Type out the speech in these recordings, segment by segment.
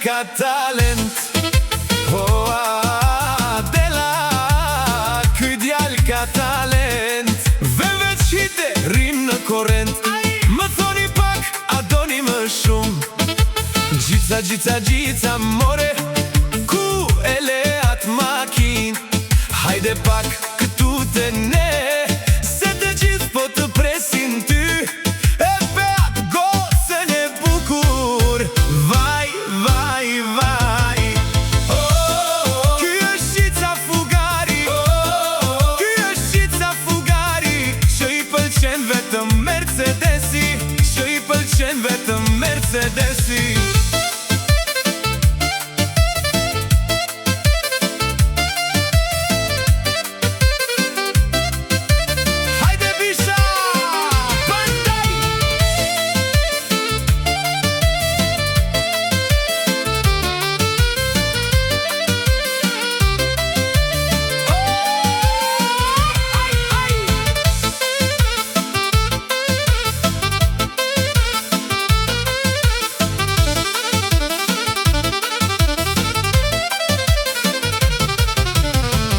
ca talent. De la Kydial ca talent. Vevet și de rimnă corent. Mă thoni pak, adoni mă šum. Gjica, gjica, gjica, more. Cu eleat machin. Haide pak, că tu te ne. Se te gjiz pot presinti. E beat go să ne bucur. Vai, vai, vai. Kyëshica fugari. Kyëshica fugari. Që-i pëlqen vetëm Mercedesi. Që-i pëlqen vetëm Mercedesi.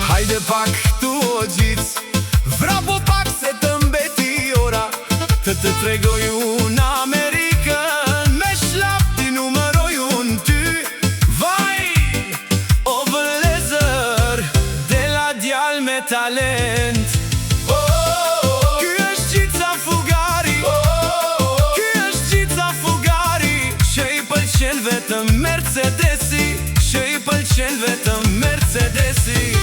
Haide pak, tu o gjic. Vrabo pak se të mbeti ora. Të tregoj unë Amerikën. Me shlap ti numëroj unë ty. Vaj, o vëllezër, de la djal me talent. Ky është gjica fugari. Ky është gjica fugari. Që i pëlqen vetëm Mercedesi. Që i pëlqen vetëm Mercedesi.